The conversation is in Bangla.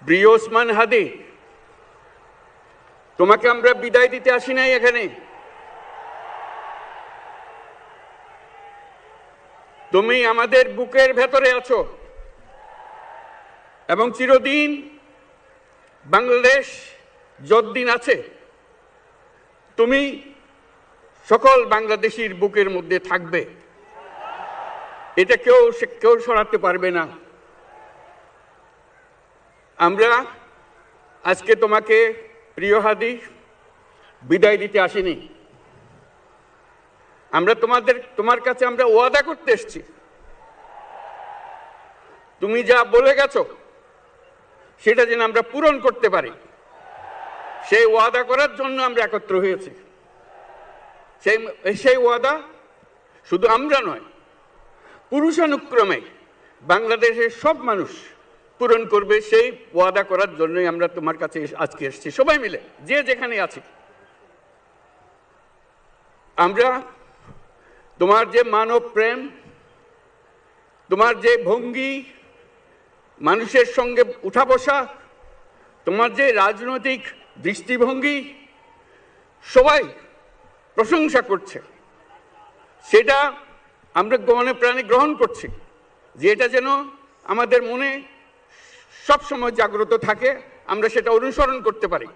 প্রিয় ওসমান হাদি, তোমাকে আমরা বিদায় দিতে আসি নাই এখানে। তুমি আমাদের বুকের ভেতরে আছো এবং চিরদিন বাংলাদেশ যতদিন আছে তুমি সকল বাংলাদেশির বুকের মধ্যে থাকবে। এটা কেউ সরাতে পারবে না। আমরা আজকে তোমাকে প্রিয় হাদি বিদায় দিতে আসিনি। আমরা তোমার কাছে আমরা ওয়াদা করতে এসেছি। তুমি যা বলে গেছো সেটা যেন আমরা পূরণ করতে পারি, সেই ওয়াদা করার জন্য আমরা একত্র হয়েছি। সেই ওয়াদা শুধু আমরা নয়, পুরুষানুক্রমে বাংলাদেশের সব মানুষ পূরণ করবে। সেই ওয়াদা করার জন্যই আমরা তোমার কাছে আজকে এসেছি, সবাই মিলে যে যেখানে আছি। আমরা তোমার যে মানব প্রেম, তোমার যে ভঙ্গি, মানুষের সঙ্গে উঠা বসা, তোমার যে রাজনৈতিক দৃষ্টিভঙ্গি, সবাই প্রশংসা করছে। সেটা আমরা মনে প্রাণে গ্রহণ করছি, যে এটা যেন আমাদের মনে সবসময় জাগ্রত থাকে, আমরা সেটা অনুসরণ করতে পারি।